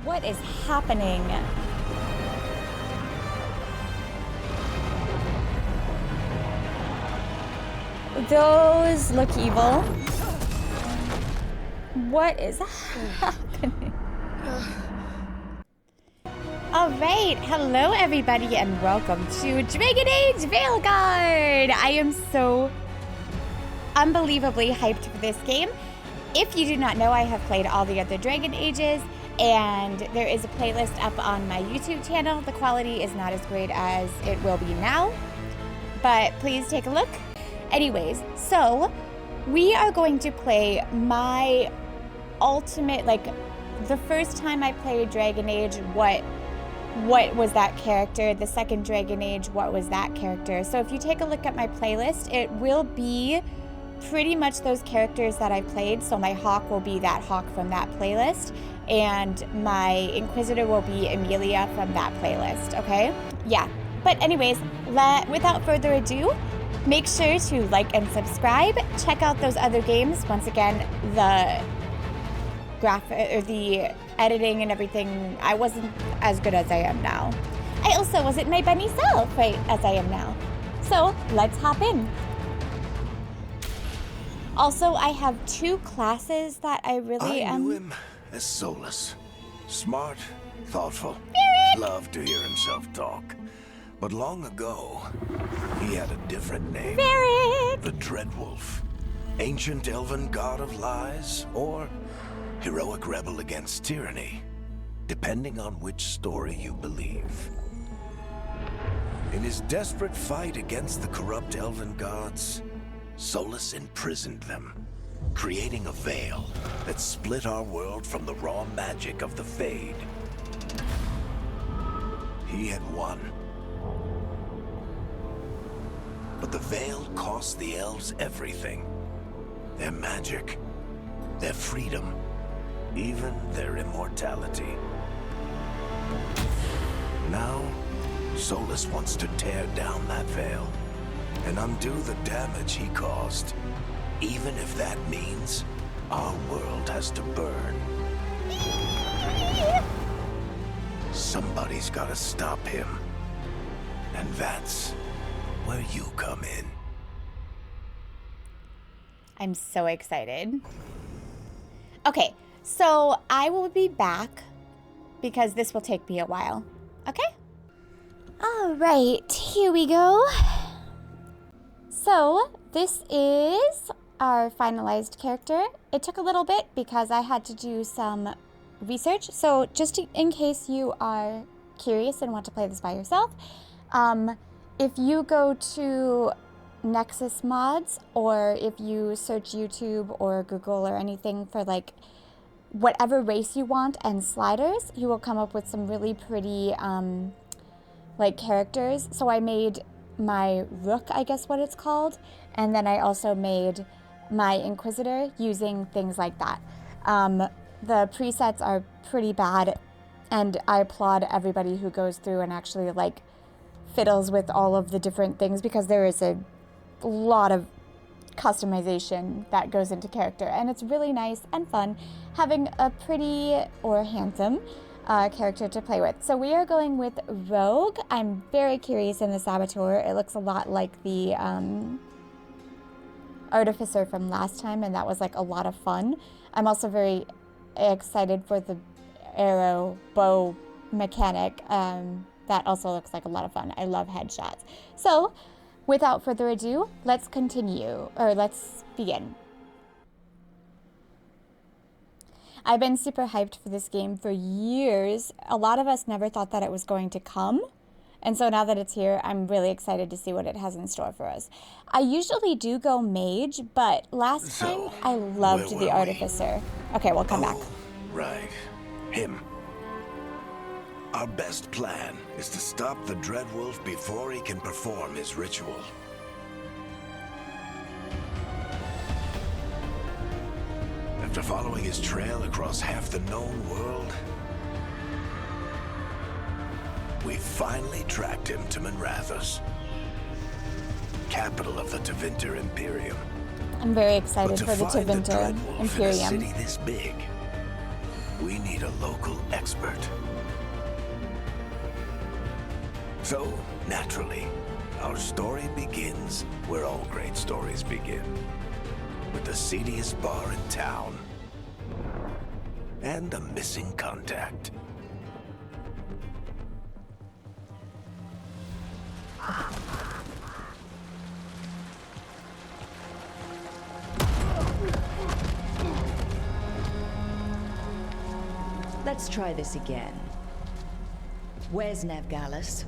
What is happening? Those look evil. What is happening? Alright, hello everybody and welcome to Dragon Age Veilguard! I am so unbelievably hyped for this game. If you do not know, I have played all the other Dragon Ages, and there is a playlist up on my YouTube channel. The quality is not as great as it will be now, but please take a look. Anyways, so we are going to play my ultimate, like, the first time I played Dragon Age, what was that character? The second Dragon Age, what was that character? So if you take a look at my playlist, it will be pretty much those characters that I played. So my Hawk will be that Hawk from that playlist, and my Inquisitor will be Amelia from that playlist, okay? Yeah, but anyways, without further ado, make sure to like and subscribe. Check out those other games. Once again, the editing and everything, I wasn't as good as I am now. I also wasn't my bunny self right as I am now. So let's hop in. Also, I have two classes that I really I knew him as Solus. Smart, thoughtful, loved to hear himself talk. But long ago, he had a different name. Varric! The Dreadwolf. Ancient elven god of lies, or heroic rebel against tyranny, depending on which story you believe. In his desperate fight against the corrupt elven gods, Solus imprisoned them, creating a veil that split our world from the raw magic of the Fade. He had won. But the veil cost the elves everything. Their magic, their freedom, even their immortality. Now, Solus wants to tear down that veil and undo the damage he caused, even if that means our world has to burn. Somebody's gotta stop him, and that's where you come in. I'm so excited. Okay, so I will be back because this will take me a while. Okay? All right, here we go. So this is our finalized character. It took a little bit because I had to do some research. So just in case you are curious and want to play this by yourself, if you go to Nexus Mods, or if you search YouTube or Google or anything for like whatever race you want and sliders, you will come up with some really pretty like characters. So I made my Rook, I guess what it's called, and then I also made my Inquisitor using things like that. The presets are pretty bad, and I applaud everybody who goes through and actually like fiddles with all of the different things, because there is a lot of customization that goes into character, and it's really nice and fun having a pretty or handsome character to play with. So we are going with Rogue. I'm very curious in the Saboteur. It looks a lot like the Artificer from last time, and that was like a lot of fun. I'm also very excited for the arrow bow mechanic. That also looks like a lot of fun. I love headshots. So without further ado, let's begin. I've been super hyped for this game for years. A lot of us never thought that it was going to come. And so now that it's here, I'm really excited to see what it has in store for us. I usually do go mage, but last time I loved the Artificer. Okay, we'll come back. Right. Him. Our best plan is to stop the Dreadwolf before he can perform his ritual. After following his trail across half the known world, we finally tracked him to Minrathous, capital of the Tevinter Imperium. I'm very excited for the Tevinter Imperium. Imperium. In a city this big, we need a local expert. So, naturally, our story begins where all great stories begin. With the seediest bar in town. And a missing contact. Let's try this again. Where's Nevgalis?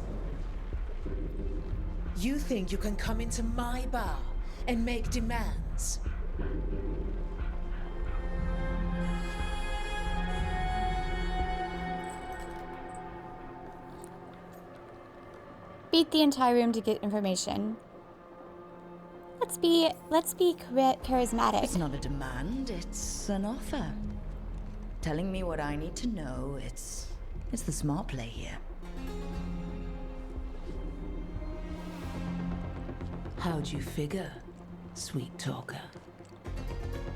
You think you can come into my bar and make demands? Beat the entire room to get information. Let's be charismatic. It's not a demand, it's an offer. Telling me what I need to know, it's the smart play here. How'd you figure, sweet talker?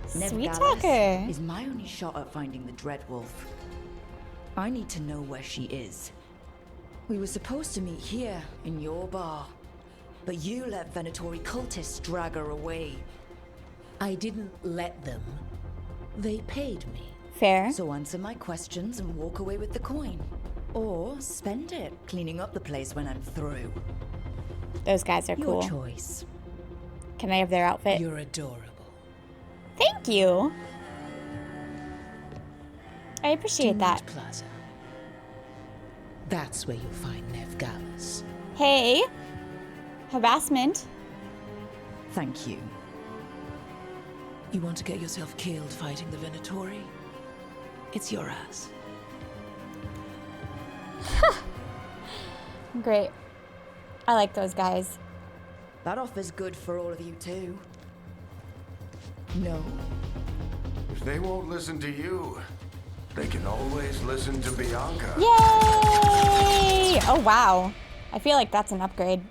Sweet Nevgalis talker. is my only shot at finding the Dreadwolf. I need to know where she is. We were supposed to meet here, in your bar. But you let Venatori cultists drag her away. I didn't let them. They paid me. Fair. So answer my questions and walk away with the coin. Or spend it cleaning up the place when I'm through. Those guys are Your cool. choice. Can I have their outfit? You're adorable. Thank you. I appreciate that. Demont Plaza. That's where you'll find Nevgalis. Hey. Harassment. Thank you. You want to get yourself killed fighting the Venatori? It's your ass. Great. I like those guys. That offer's good for all of you too. No? If they won't listen to you, they can always listen to Bianca. Yay! Oh, wow. I feel like that's an upgrade.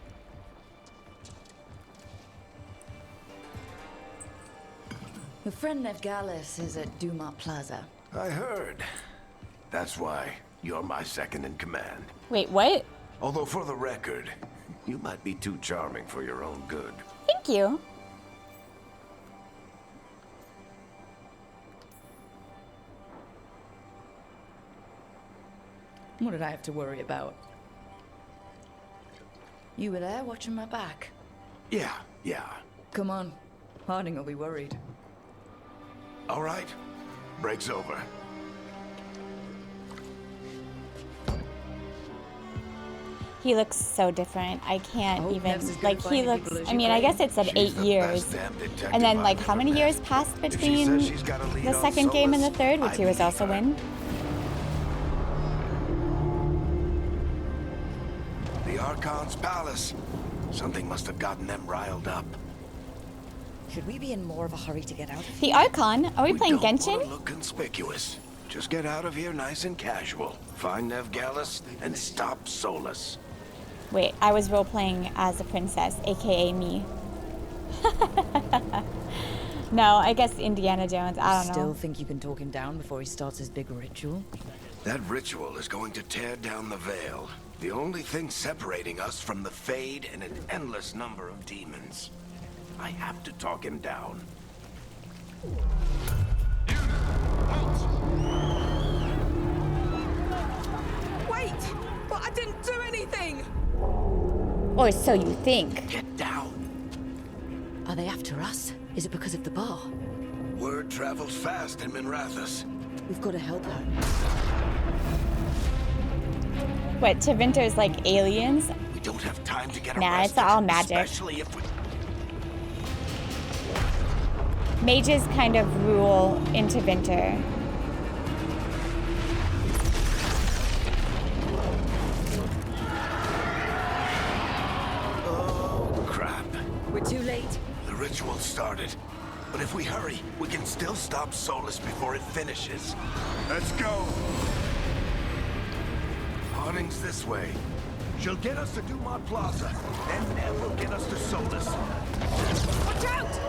Your friend Nevgalis is at Dumont Plaza. I heard. That's why you're my second in command. Wait, what? Although for the record, you might be too charming for your own good. Thank you. What did I have to worry about? You were there watching my back. Yeah. Come on. Harding will be worried. All right. Break's over. He looks so different. I can't hope even, Nev's as good like, at he finding looks, people as I you mean, I claim. guess it said 8 She's the years. best damn detective And then, I've like, how ever many met. years passed If she between says she's got a lead the on second game and the Solus, third, which I he was believe also her. in? The Archon's palace. Something must have gotten them riled up. Should we be in more of a hurry to get out of here? The Archon? Are we playing don't wanna Genshin? look conspicuous. Just get out of here nice and casual. Find Nevgalis and stop Solus. Wait, I was role-playing as a princess, aka me. No, I guess Indiana Jones, I don't Still know. think you can talk him down before he starts his big ritual? That ritual is going to tear down the veil. The only thing separating us from the Fade and an endless number of demons. I have to talk him down. Wait! But I didn't do anything! Or so you think. Get down. Are they after us? Is it because of the bar? Word travels fast in Minrathous. We've got to help her. What, Tevinter's like aliens? We don't have time to get Nah, arrested. it's all magic. Especially if we... Mages kind of rule in Tevinter. Oh, crap. We're too late. The ritual started. But if we hurry, we can still stop Solus before it finishes. Let's go. Harding's this way. She'll get us to Dumont Plaza, and Nev will get us to Solus. Watch out!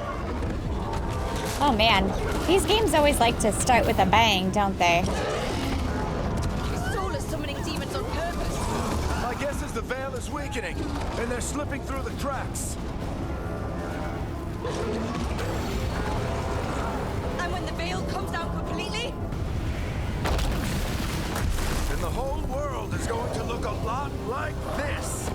Oh man, these games always like to start with a bang, don't they? the veil is weakening, and they're slipping through the cracks. And when the veil comes down completely? And the whole world is going to look a lot like this.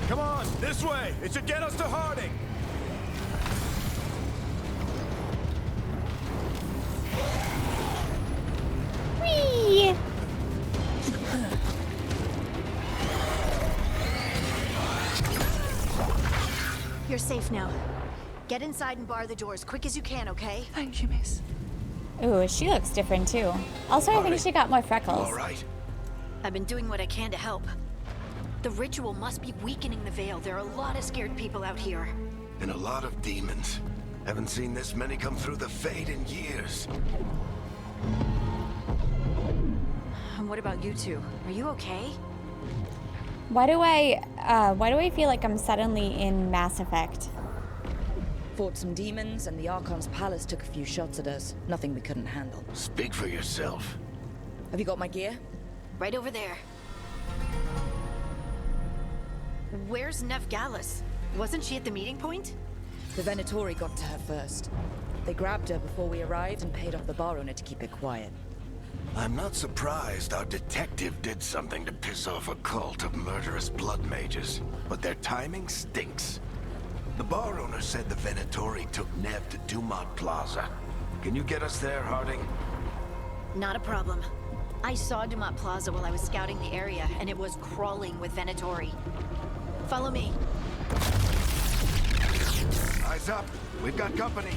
Come on, this way. It should get us to Harding. Whee! You're safe now. Get inside and bar the door as quick as you can, okay? Thank you, miss. Ooh, she looks different too. Also, I think she got more freckles. All right. I've been doing what I can to help. The ritual must be weakening the veil. There are a lot of scared people out here. And a lot of demons. Haven't seen this many come through the Fade in years. And what about you two? Are you okay? Why do I feel like I'm suddenly in Mass Effect? Fought some demons, and the Archon's palace took a few shots at us. Nothing we couldn't handle. Speak for yourself. Have you got my gear? Right over there. Where's Nev Gallus? Wasn't she at the meeting point? The Venatori got to her first. They grabbed her before we arrived and paid off the bar owner to keep it quiet. I'm not surprised our detective did something to piss off a cult of murderous blood mages, but their timing stinks. The bar owner said the Venatori took Nev to Dumont Plaza. Can you get us there, Harding? Not a problem. I saw Dumont Plaza while I was scouting the area, and it was crawling with Venatori. Follow me. Eyes up. We've got company.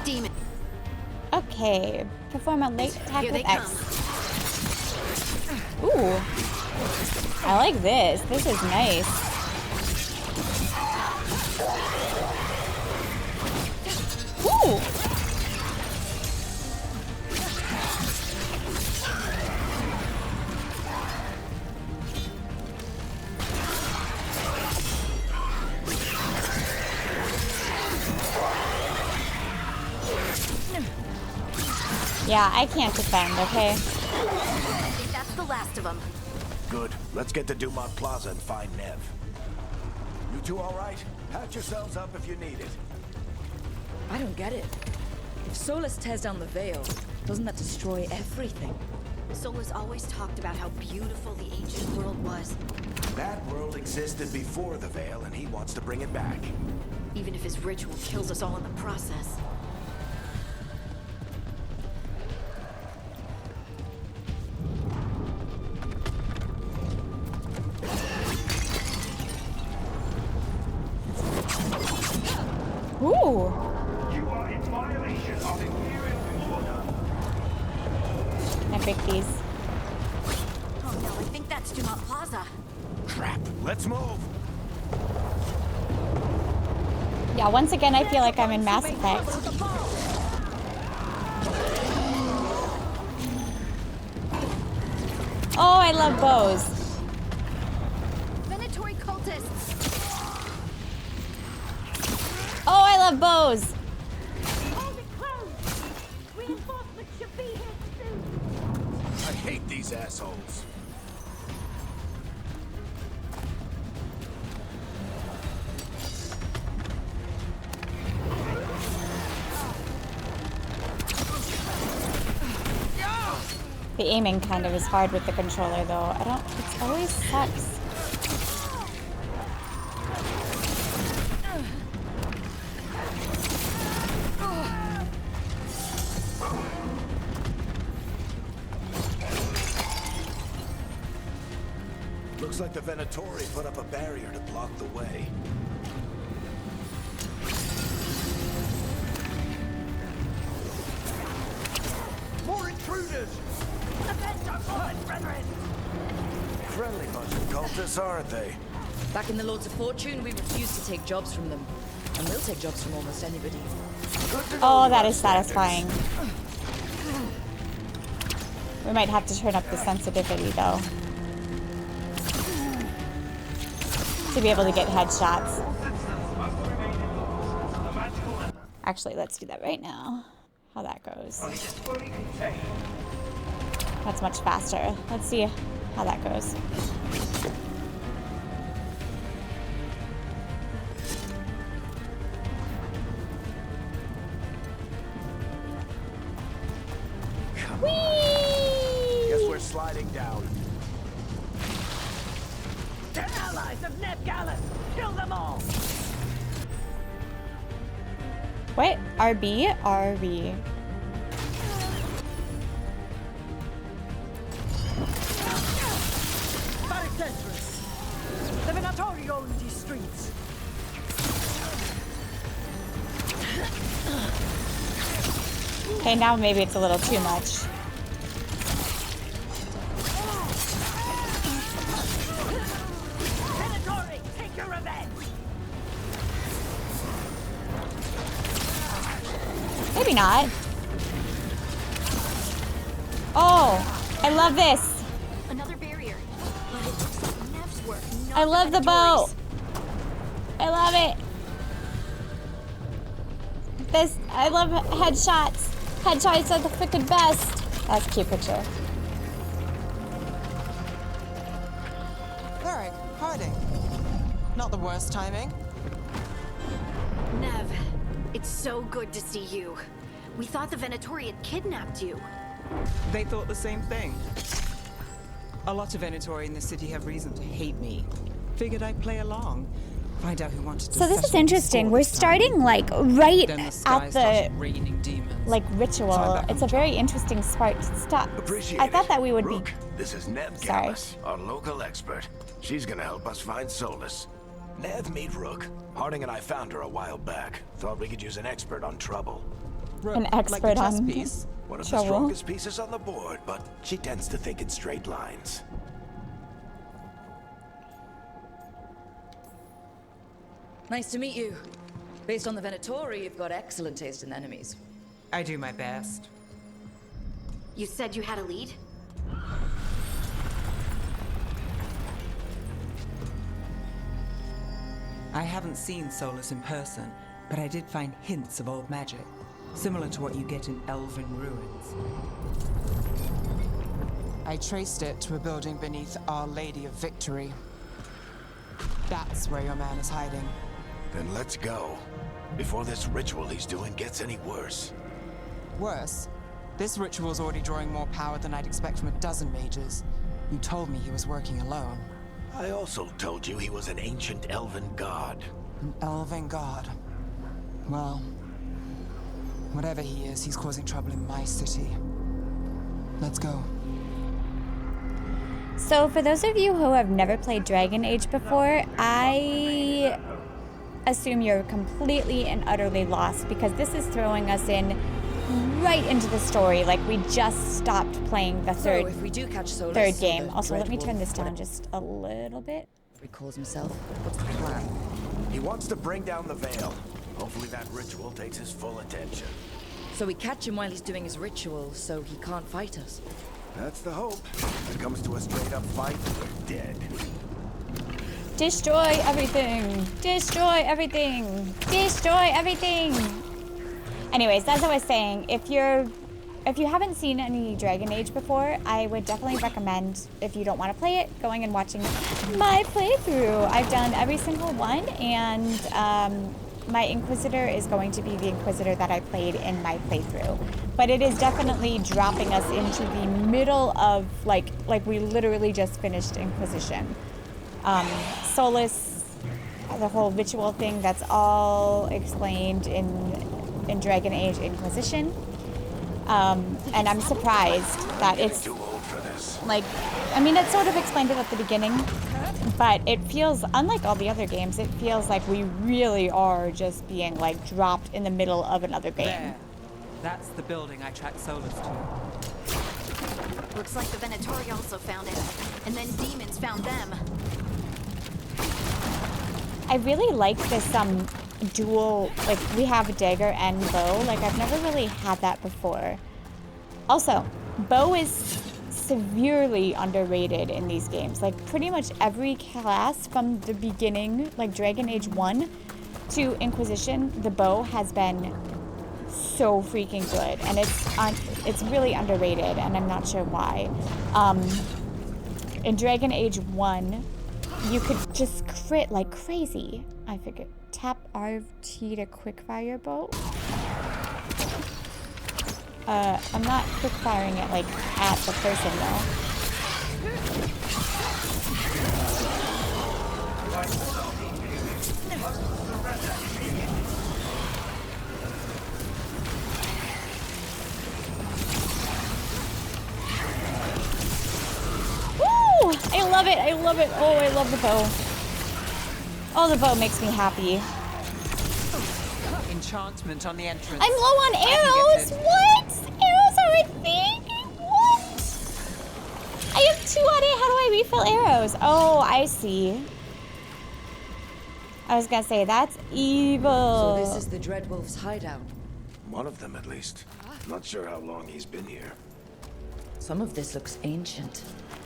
Demon. Okay, perform a late attack Here with they X. Ooh, I like this. This is nice. Ooh. Yeah, I can't defend, okay? I think that's the last of them. Good. Let's get to Dumont Plaza and find Nev. You two all right? Patch yourselves up if you need it. I don't get it. If Solus tears down the veil, doesn't that destroy everything? Solus always talked about how beautiful the ancient world was. That world existed before the Veil, and he wants to bring it back. Even if his ritual kills us all in the process. Ooh. You are in violation of Imperial order. I pick these. Oh no, I think that's Dumont Plaza. Crap. Let's move. Yeah, once again, I feel like I'm in Mass Effect. Oh, I love bows. Venatori cultists! Oh, I love bows. Hold it close! Reinforcements should be here soon! I hate these assholes. The aiming kind of is hard with the controller, though. It always sucks. Looks like the Venatori put up a barrier to block the way. More intruders! Friendly bunch of cultists, aren't they? Back in the Lords of Fortune, we refused to take jobs from them. And we'll take jobs from almost anybody. Oh, that is satisfying. We might have to turn up the sensitivity, though. to be able to get headshots. Actually, let's do that right now. How that goes. That's much faster. Let's see how that goes. Whee! Guess we're sliding down. 10 allies of Ned Gallus! Kill them all! What? RB? RB. Barricades! The Venatori own these streets. Okay, now maybe it's a little too much. Venatori, take your revenge! Maybe not. Oh, I love this. Another barrier. But it looks like Nev's work, not I love the bow. Venatori's. I love it. This, I love headshots. Headshots are the freaking best. That's a cute picture. Varric, hiding. Not the worst timing. Nev, it's so good to see you. We thought the Venatori had kidnapped you. They thought the same thing. A lot of Venatori in the city have reason to hate me. Figured I'd play along. Find out who wanted to So this is settle the interesting. score We're this time. starting like right Then the at sky the started raining demons. like So I'm ritual. back It's on a very interesting start. Stop. Appreciate I thought it. that we would Rook, be. this is Neb Sorry. Gallus, our local expert. She's gonna help us find Solus. Nev, meet Rook. Harding and I found her a while back. Thought we could use an expert on trouble. Rook, An like the expert chess on piece. One of the trouble. strongest pieces on the board, but she tends to think in straight lines. Nice to meet you. Based on the Venatori, you've got excellent taste in enemies. I do my best. You said you had a lead? I haven't seen Solus in person, but I did find hints of old magic, similar to what you get in elven ruins. I traced it to a building beneath Our Lady of Victory. That's where your man is hiding. Then let's go. Before this ritual he's doing gets any worse. Worse, this ritual's already drawing more power than I'd expect from a dozen mages. You told me he was working alone. I also told you he was an ancient elven god. An elven god. Well, whatever he is, he's causing trouble in my city. Let's go. So for those of you who have never played Dragon Age before, I assume you're completely and utterly lost because this is throwing us in right into the story. Like we just stopped playing the So if we do catch Solus, third or game. the Also, let me Dreadwolf, turn this down whatever just a little bit. he calls himself. What's the plan? He wants to bring down the veil. Hopefully that ritual takes his full attention. So we catch him while he's doing his ritual, so he can't fight us. That's the hope. If it comes to a straight-up fight, we're dead. Destroy everything! Destroy everything! Destroy everything! Anyways, as I was saying, if you haven't seen any Dragon Age before, I would definitely recommend, if you don't want to play it, going and watching my playthrough. I've done every single one, and my Inquisitor is going to be the Inquisitor that I played in my playthrough. But it is definitely dropping us into the middle of, like we literally just finished Inquisition. Solus, the whole ritual thing, that's all explained in Dragon Age Inquisition. And I'm surprised that it's Too old for this. like, I mean, it sort of explained it at the beginning, but it feels, unlike all the other games, it feels like we really are just being like dropped in the middle of another game. There. That's the building I tracked Solus to. Looks like the Venatori also found it. And then demons found them. I really like this dual, like we have a dagger and bow. Like I've never really had that before. Also, bow is severely underrated in these games. Like pretty much every class from the beginning, like Dragon Age 1 to Inquisition, the bow has been so freaking good, and it's really underrated, and I'm not sure why. In Dragon Age 1, you could just crit like crazy. I figured tap RT to quickfire bow. I'm not quick firing it like at the person though. Woo! I love it. I love it. Oh, I love the bow. Oh, the bow makes me happy. Enchantment on the entrance. I'm low on arrows. What? Arrows are a thing? What? I have 2 on it. How do I refill arrows? Oh, I see. I was gonna say that's evil. So this is the Dreadwolf's hideout. One of them, at least. Not sure how long he's been here. Some of this looks ancient.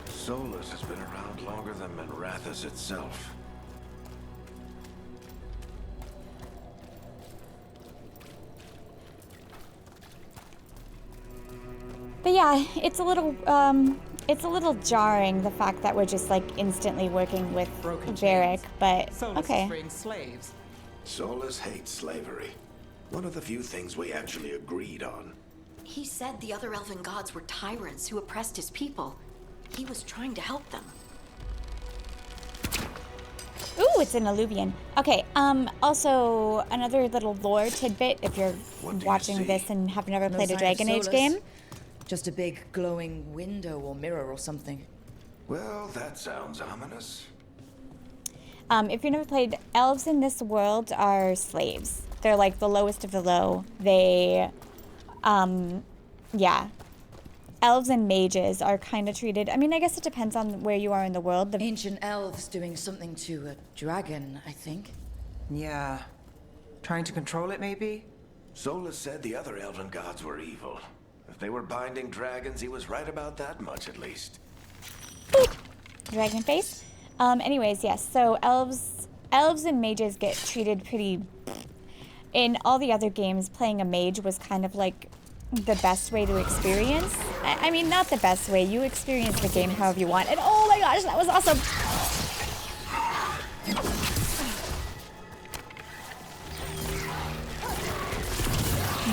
Solus has been around longer than Manrathas itself. But yeah, it's a little jarring, the fact that we're just like instantly working with Varric, but Solus okay. is freeing slaves. Solus hates slavery. One of the few things we actually agreed on. He said the other elven gods were tyrants who oppressed his people. He was trying to help them. Ooh, it's an alluvian. Okay, also another little lore tidbit if you're watching this and have never played a Dragon Age game. Just a big glowing window or mirror or something. Well, that sounds ominous. If you've never played, elves in this world are slaves. They're like the lowest of the low. They, yeah. Elves and mages are kind of treated, I mean, I guess it depends on where you are in the world. The Ancient elves doing something to a dragon, I think. Yeah. Trying to control it, maybe? Solus said the other elven gods were evil. If they were binding dragons, he was right about that much, at least. Dragon face. Anyways, yes, so elves and mages get treated pretty... In all the other games, playing a mage was kind of like the best way to experience. I mean, not the best way. You experience the game however you want. And oh my gosh, that was awesome!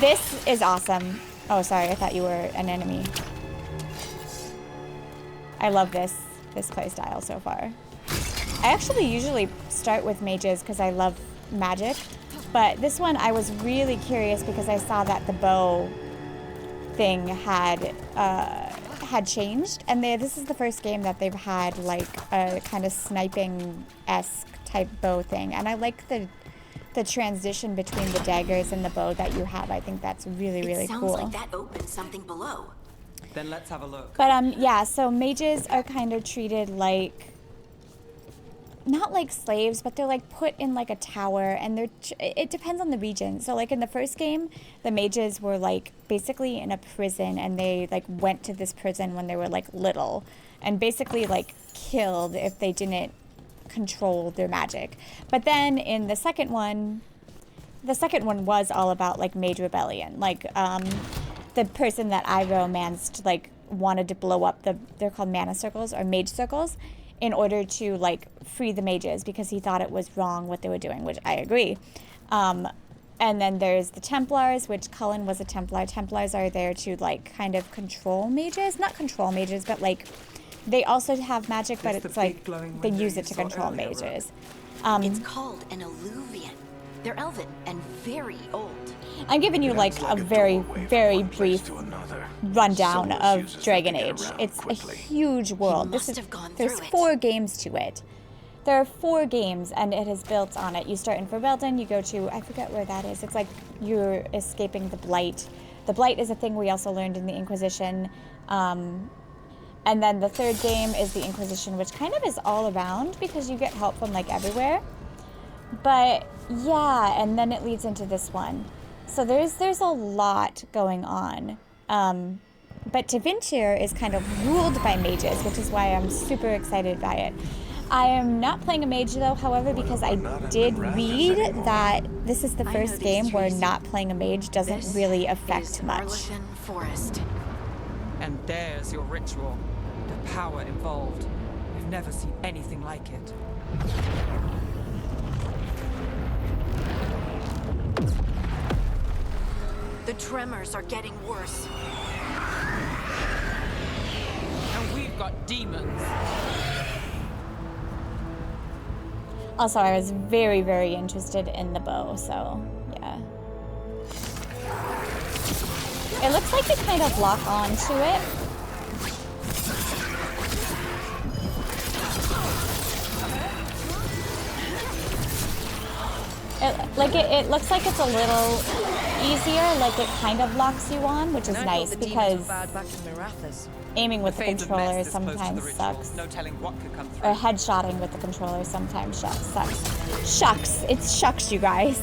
This is awesome. Oh, sorry, I thought you were an enemy. I love this playstyle so far. I actually usually start with mages because I love magic, but this one I was really curious because I saw that the bow thing had changed, and this is the first game that they've had like a kind of sniping-esque type bow thing, and I like the transition between the daggers and the bow that you have. I think that's really, really cool. It sounds like that opens something below. Then let's have a look. But yeah, so mages are kind of treated like, not like slaves, but they're like put in like a tower, and it depends on the region. So like in the first game, the mages were like basically in a prison, and they like went to this prison when they were like little, and basically like killed if they didn't control their magic. But then in the second one was all about like mage rebellion. Like the person that I romanced like wanted to blow up they're called mana circles or mage circles in order to like free the mages because he thought it was wrong what they were doing, which I agree. And then there's the Templars, which Cullen was a Templar. Templars are there to like kind of control mages, not control mages, but like they also have magic, but it's like they use it to control mages. It's called an alluvian. They're elven and very old. I'm giving you like a very, very brief rundown of Dragon Age. It's a huge world. There's 4 games to it. There are 4 games, and it is built on it. You start in Veilguard, you go to, I forget where that is. It's like you're escaping the Blight. The Blight is a thing we also learned in the Inquisition. And then the 3rd game is the Inquisition, which kind of is all around because you get help from like everywhere. But yeah, and then it leads into this one. So there's a lot going on. But Tevinter is kind of ruled by mages, which is why I'm super excited by it. I am not playing a mage though, however, because I did read that this is the first game where not playing a mage doesn't really affect much. Arlequin Forest. And there's your ritual. The power involved. I've never seen anything like it. The tremors are getting worse. And we've got demons. Also, I was very, very interested in the bow, so yeah. It looks like you kind of lock on to it. It looks like it's a little easier, like it kind of locks you on, which is nice because aiming with the controller sometimes sucks. No telling what could come through. Or headshotting with the controller sometimes sucks. Shucks. It's shucks, you guys.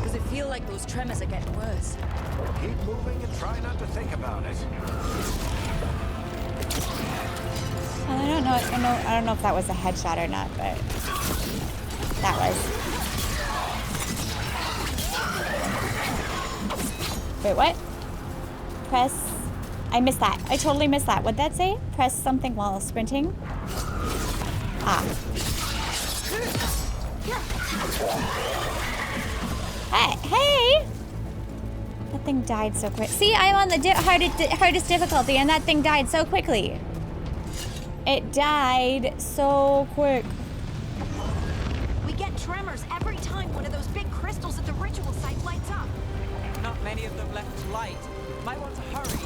Does it feel like those tremors are getting worse? Keep moving and try not to think about it. Well, I don't know if that was a headshot or not, but that was. Wait, what? Press. I missed that. I totally missed that. What'd that say? Press something while sprinting. Ah. Hey! That thing died so quick. See, I'm on the hardest difficulty, and that thing died so quickly. It died so quick. We get tremors every time one of those big crystals at the ritual site lights up. Not many of them left to light. Might want to hurry.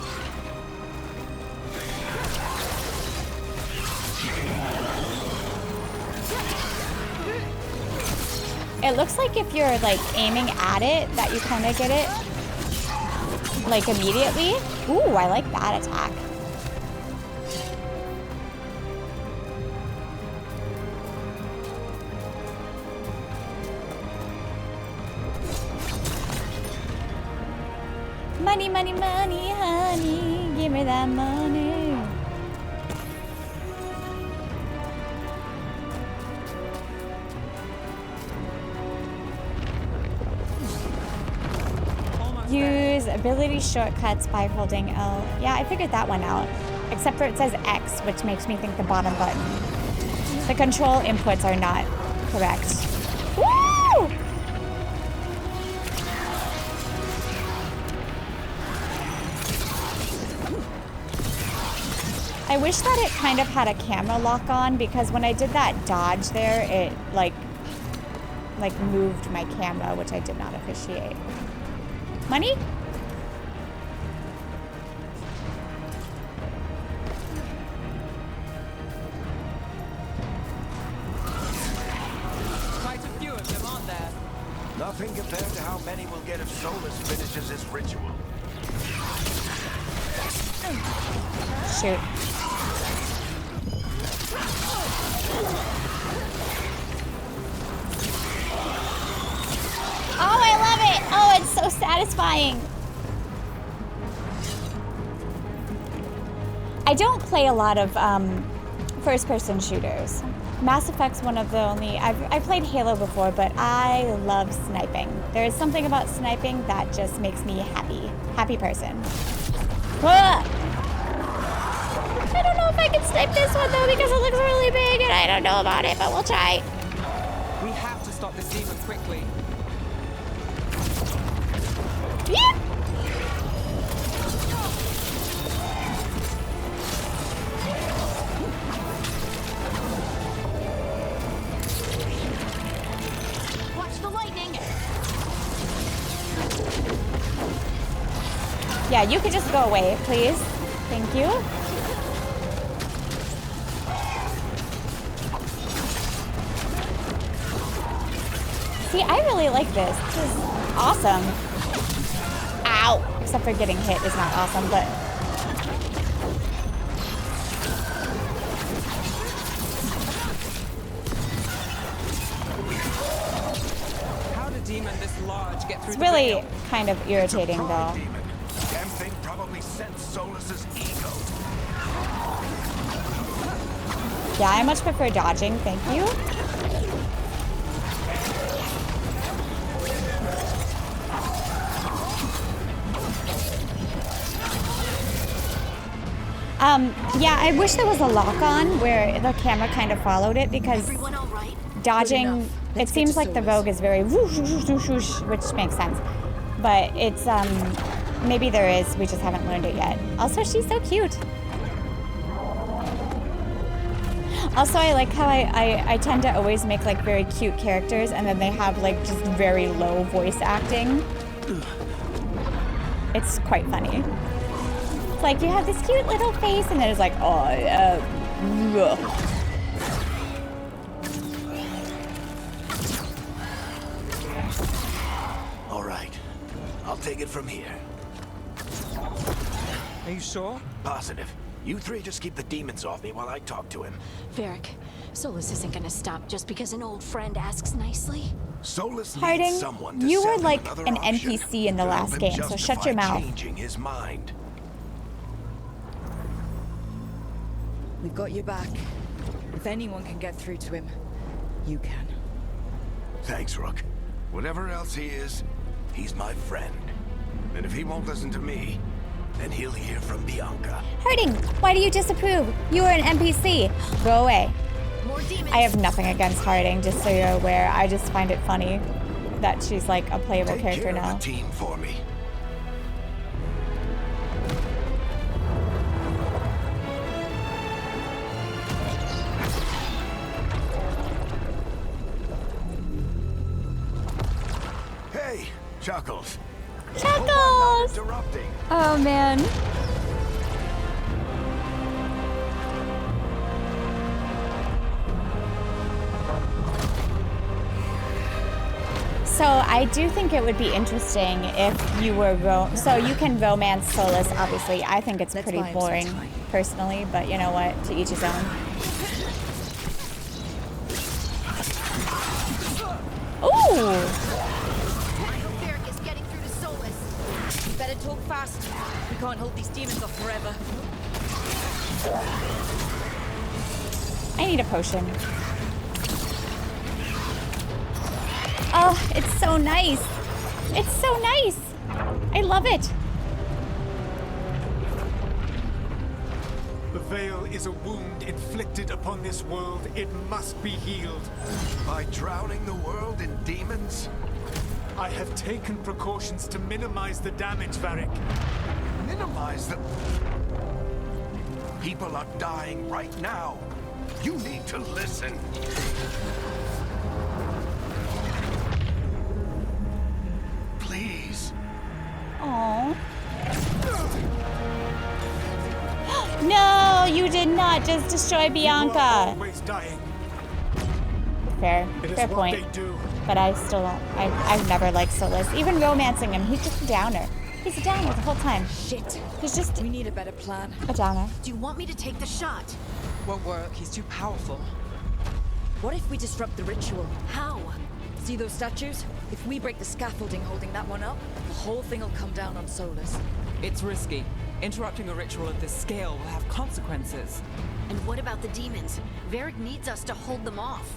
It looks like if you're like aiming at it, that you kind of get it like immediately. Ooh, I like that attack. Money, money, money, honey, give me that money. Use ability shortcuts by holding L. Yeah, I figured that one out. Except for it says X, which makes me think the bottom button. The control inputs are not correct. Woo! I wish that it kind of had a camera lock on, because when I did that dodge there, it like moved my camera, which I did not appreciate. Money? Quite a few of them, aren't there? Nothing compared to how many we'll get if Solus finishes his ritual. Shoot. Oh, I love it! Oh, it's so satisfying. I don't play a lot of first-person shooters. Mass Effect's one of the only... I've played Halo before, but I love sniping. There is something about sniping that just makes me happy. Happy person. Ah! I don't know if I can snipe this one, though, because it looks really big, and I don't know about it, but we'll try. We have to stop this demon quickly. Yeah. Watch the lightning. Yeah, you could just go away, please. Thank you. See, I really like this. This is awesome. Ow! Except for getting hit is not awesome, but... How did demon this large get through It's the really veil? kind of irritating, though. Demon. Damn thing probably sensed Solus's ego. Yeah, I much prefer dodging, thank you. Yeah, I wish there was a lock on where the camera kind of followed it, because Everyone all right? dodging, it Let's get seems to like the Solus. rogue is very whoosh, whoosh, whoosh, whoosh, which makes sense. But it's, maybe there is, we just haven't learned it yet. Also, she's so cute. Also, I like how I tend to always make like very cute characters, and then they have like just very low voice acting. It's quite funny. It's like you have this cute little face, and then it's like, oh, All right, I'll take it from here. Are you sure? Positive. You three just keep the demons off me while I talk to him. Varric, Solus isn't gonna stop just because an old friend asks nicely. Solus Harding, needs someone to you were send him like another an option NPC in the to help last him game, so shut your justify mouth. Changing his mind. We've got your back. If anyone can get through to him, you can. Thanks, Rook. Whatever else he is, he's my friend. And if he won't listen to me, then he'll hear from Bianca. Harding, why do you disapprove? You are an NPC. Go away. More demons. I have nothing against Harding, just so you're aware. I just find it funny that she's like a playable Take character care now. of the team for me. Hey, Chuckles. Chuckles! Interrupting. Oh man. So I do think it would be interesting if you were so you can romance Solus. Obviously, I think it's Let's pretty buy him some boring time. personally, but you know what? To each his own. Ooh! I hope Varric is getting through to Solus. Better talk fast. We can't hold these demons off forever. I need a potion. Oh, it's so nice. It's so nice. I love it. The veil is a wound inflicted upon this world. It must be healed. By drowning the world in demons? I have taken precautions to minimize the damage, Varric. Minimize the... People are dying right now. You need to listen. Please. Aww. No, you did not just destroy You are Bianca. always dying. Fair, It is fair what point. they do. But I still don't. I've never liked Solus. Even romancing him, he's just a downer. He's a downer the whole time. Shit. He's just We need a better plan. a downer. Do you want me to take the shot? Won't work. He's too powerful. What if we disrupt the ritual? How? See those statues? If we break the scaffolding holding that one up, the whole thing will come down on Solus. It's risky. Interrupting a ritual of this scale will have consequences. And what about the demons? Varric needs us to hold them off.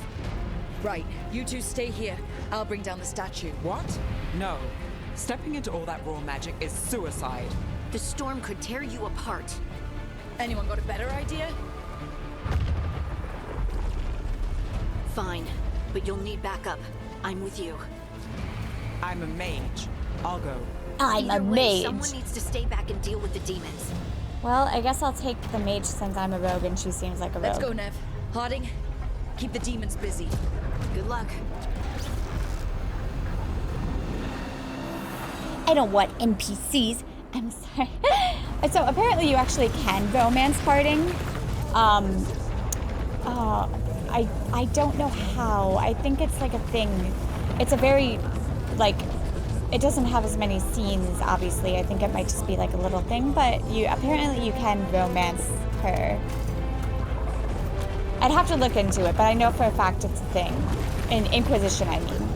Right, you two stay here. I'll bring down the statue. What? No. Stepping into all that raw magic is suicide. The storm could tear you apart. Anyone got a better idea? Fine, but you'll need backup. I'm with you. I'm a mage. I'll go. I'm a Either way, mage. someone needs to stay back and deal with the demons. Well, I guess I'll take the mage since I'm a rogue and she seems like a rogue. Let's go, Nev. Harding, keep the demons busy. Good luck. I don't want NPCs. I'm sorry. So apparently you actually can romance Harding. I don't know how. I think it's like a thing. It's a very, like, it doesn't have as many scenes, obviously. I think it might just be like a little thing, but apparently you can romance her. I'd have to look into it, but I know for a fact it's a thing. In Inquisition, I mean.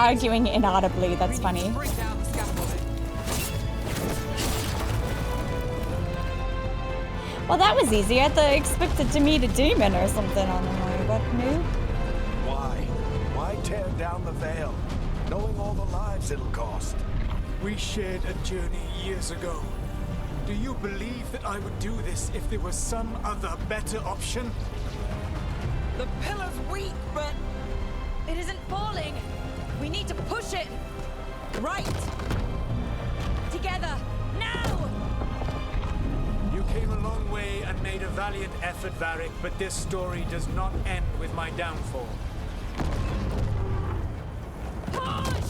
arguing inaudibly. That's funny. Bring down the scaffolding. Well, that was easy. I thought I expected to meet a demon or something on the way, but no. Why tear down the veil, knowing all the lives it'll cost? We shared a journey years ago. Do you believe that I would do this if there was some other better option? The pillar's weak, but it isn't falling. We need to push it. Right. Together. Now! You came a long way and made a valiant effort, Varric, but this story does not end with my downfall. Push!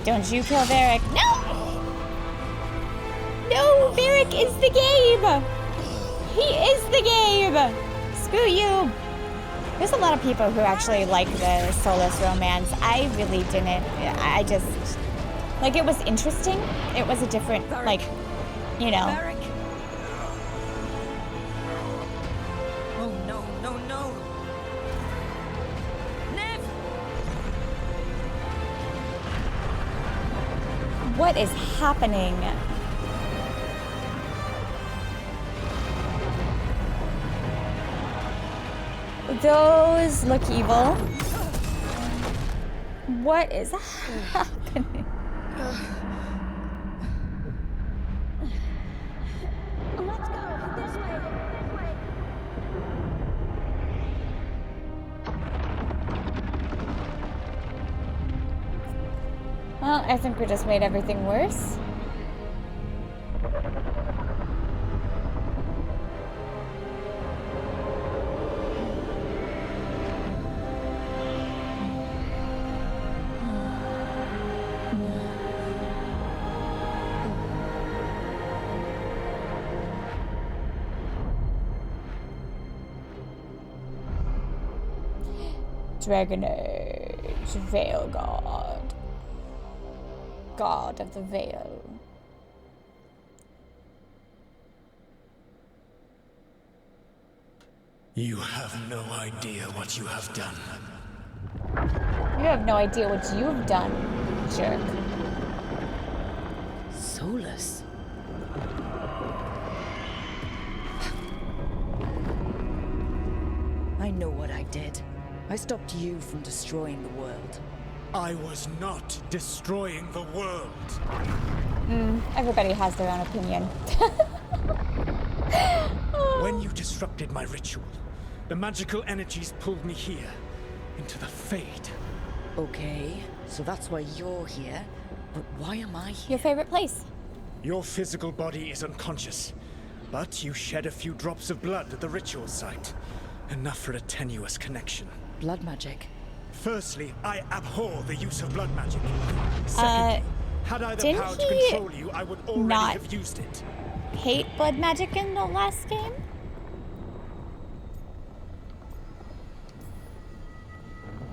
Don't you kill Varric. No! No, Varric is the game! He is the game! Screw you! There's a lot of people who actually like the Soulless romance. I really didn't. I just... Like, it was interesting. It was a different, Varric. like, you know. Varric. Oh no, no, no. Nev! What is happening? Those look evil. What is happening? Let's go. This way. This way. Well, I think we just made everything worse. Dragon Age Veilguard. God of the Veil. You have no idea what you have done. You have no idea what you've done, jerk. Soulless. I know what I did. I stopped you from destroying the world. I was not destroying the world. Everybody has their own opinion. When you disrupted my ritual, the magical energies pulled me here, into the Fade. Okay, so that's why you're here. But why am I here? Your favorite place? Your physical body is unconscious, but you shed a few drops of blood at the ritual site. Enough for a tenuous connection. Blood magic. Firstly, I abhor the use of blood magic. Secondly, had I the didn't power to he control you, I would already not have used it. hate blood magic in the last game?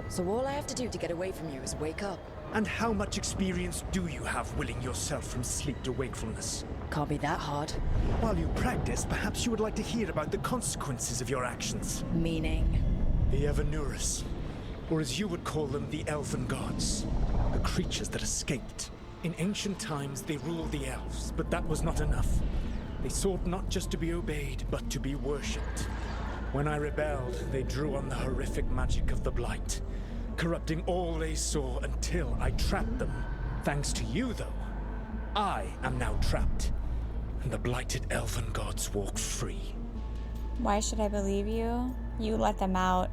So all I have to do to get away from you is wake up. And how much experience do you have willing yourself from sleep to wakefulness? Can't be that hard. While you practice, perhaps you would like to hear about the consequences of your actions. Meaning? The Evanurus, or as you would call them, the Elven Gods. The creatures that escaped. In ancient times, they ruled the elves, but that was not enough. They sought not just to be obeyed, but to be worshipped. When I rebelled, they drew on the horrific magic of the Blight, corrupting all they saw until I trapped them. Thanks to you, though, I am now trapped, and the blighted Elven Gods walk free. Why should I believe you? You let them out.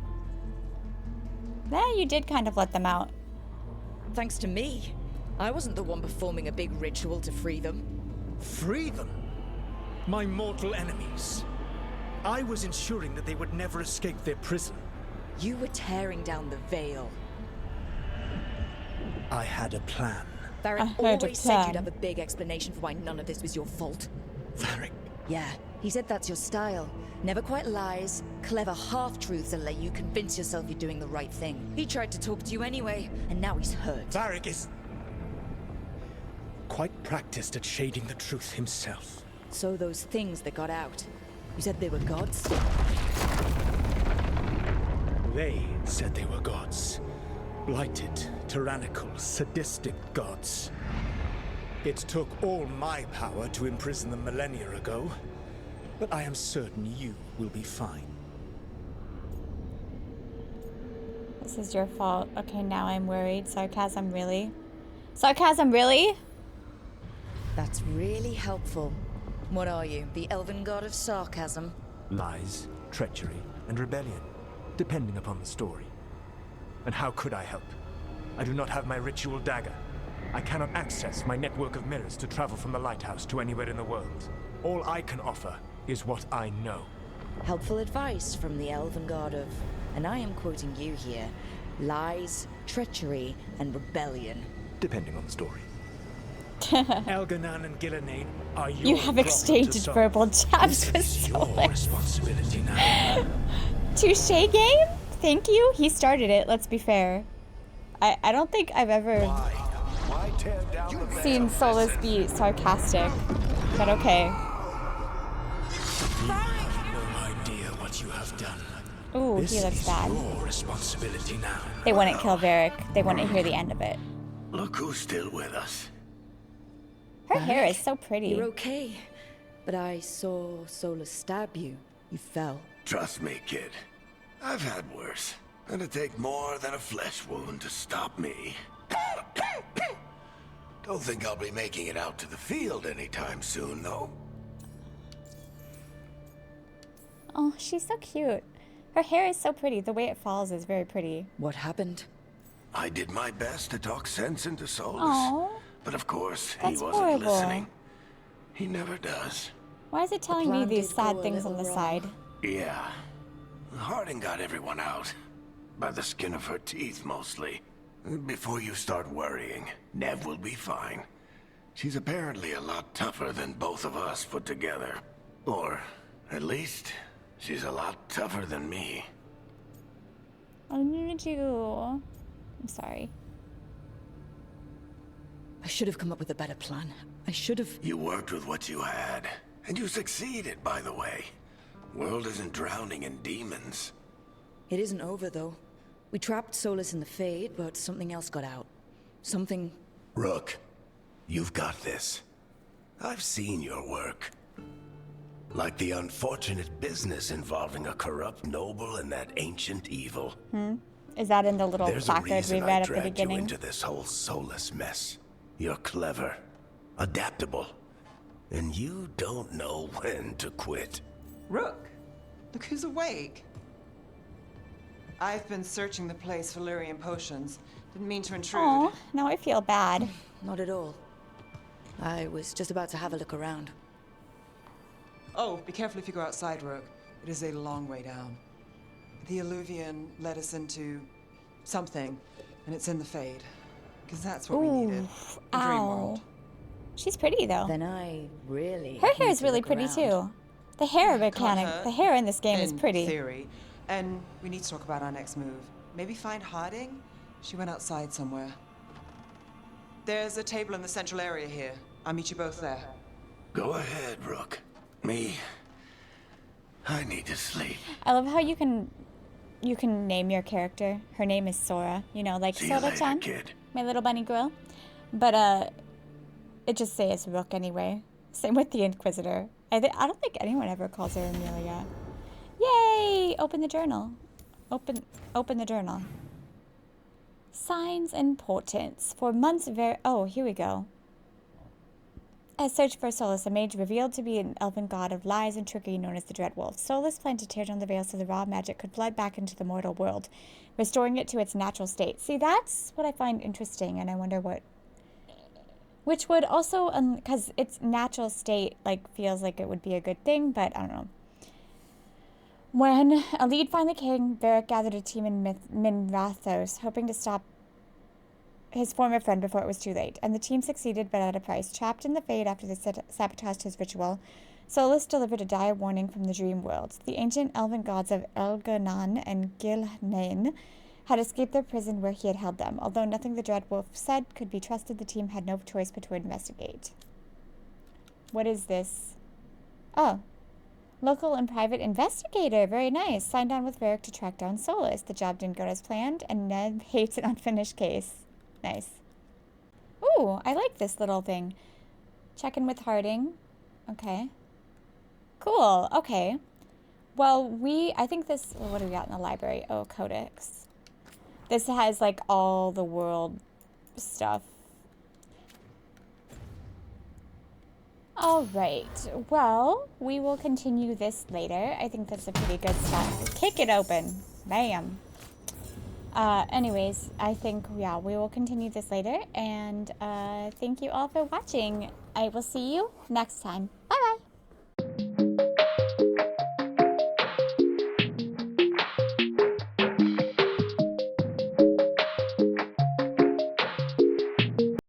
Yeah, you did kind of let them out. Thanks to me. I wasn't the one performing a big ritual to free them. Free them? My mortal enemies. I was ensuring that they would never escape their prison. You were tearing down the veil. I had a plan. Varric always said you'd have a big explanation for why none of this was your fault. Varric. Yeah, he said that's your style. Never quite lies, clever half-truths that let you convince yourself you're doing the right thing. He tried to talk to you anyway, and now he's hurt. Varric is quite practiced at shading the truth himself. So those things that got out, you said they were gods? They said they were gods. Blighted, tyrannical, sadistic gods. It took all my power to imprison them millennia ago, but I am certain you will be fine. This is your fault. Okay, now I'm worried. Sarcasm, really? Sarcasm, really? That's really helpful. What are you, the elven god of sarcasm? Lies, treachery, and rebellion, depending upon the story. And how could I help? I do not have my ritual dagger. I cannot access my network of mirrors to travel from the lighthouse to anywhere in the world. All I can offer is what I know. Helpful advice from the elven god of, and I am quoting you here, lies, treachery, and rebellion. Depending on the story. Elganan and Gillenane are your You have exchanged verbal jabs with This is your Solus. responsibility now. Touche game? Thank you. He started it, let's be fair. I don't think I've ever Why tear down the veil? seen Solus be sarcastic, but okay. You have no idea what you have done. Ooh, This he looks is bad. your responsibility now. They wouldn't kill Varric. They wouldn't hear the end of it. Look who's still with us. Her hair is so pretty. You're okay, but I saw Solus stab you. You fell. Trust me, kid. I've had worse. It'd take more than a flesh wound to stop me. Don't think I'll be making it out to the field anytime soon, though. Oh, she's so cute. Her hair is so pretty. The way it falls is very pretty. What happened? I did my best to talk sense into Solus. Oh, But of course, he that's wasn't horrible. listening. He never does. Why is it telling me plan these did go sad a things on little the wrong. side? Yeah. Harding got everyone out. By the skin of her teeth, mostly. Before you start worrying, Nev will be fine. She's apparently a lot tougher than both of us put together. Or, at least, she's a lot tougher than me. I need you. I'm sorry. I should have come up with a better plan. I should have... You worked with what you had. And you succeeded, by the way. World isn't drowning in demons. It isn't over, though. We trapped Solus in the Fade, but something else got out. Something... Rook, you've got this. I've seen your work. Like the unfortunate business involving a corrupt noble and that ancient evil. Is that in the little There's a placard we reason I read at the dragged you beginning? into this whole Solus mess. You're clever, adaptable, and you don't know when to quit. Rook, look who's awake. I've been searching the place for Lyrian potions. Didn't mean to intrude. Oh, now I feel bad. Not at all. I was just about to have a look around. Oh, be careful if you go outside, Rook. It is a long way down. The Alluvian led us into something, and it's in the Fade. Because that's what we needed. The dream Ow. world. She's pretty though. Then I really... Her hair need is to really look pretty around. too. The hair mechanic, her the hair in this game is in pretty. theory. And we need to talk about our next move. Maybe find Harding? She went outside somewhere. There's a table in the central area here. I'll meet you both there. Go ahead, Rook. I need to sleep. I love how you can name your character. Her name is Sora. You know, like See you later, Sora-chan, kid. my little bunny girl. But it just says Rook anyway. Same with the Inquisitor. I don't think anyone ever calls her Amelia. Yay! Open the journal. Open the journal. Signs and portents. For months oh, here we go. a search for Solus, a mage revealed to be an elven god of lies and trickery known as the Dreadwolf. Solus planned to tear down the veil so the raw magic could flood back into the mortal world, restoring it to its natural state. See, that's what I find interesting, and I wonder what... Which would also, because its natural state, like, feels like it would be a good thing, but I don't know. When a lead finally came, Varric gathered a team in Minrathos, hoping to stop his former friend before it was too late, and the team succeeded, but at a price. Trapped in the Fade after they sabotaged his ritual, Solus delivered a dire warning from the dream world. The ancient elven gods of Elganan and Gilnain had escaped their prison where he had held them. Although nothing the Dreadwolf said could be trusted, the team had no choice but to investigate. What is this? Oh. Local and private investigator. Very nice. Signed on with Varric to track down Solus. The job didn't go as planned, and Ned hates an unfinished case. Nice. Ooh, I like this little thing. Check in with Harding. Okay. Cool. Okay. Well, I think this, what do we got in the library? Oh, Codex. This has, like, all the world stuff. All right. Well, we will continue this later. I think that's a pretty good start. Kick it open. Bam. Anyways, I think, yeah, we will continue this later. And thank you all for watching. I will see you next time. Bye-bye.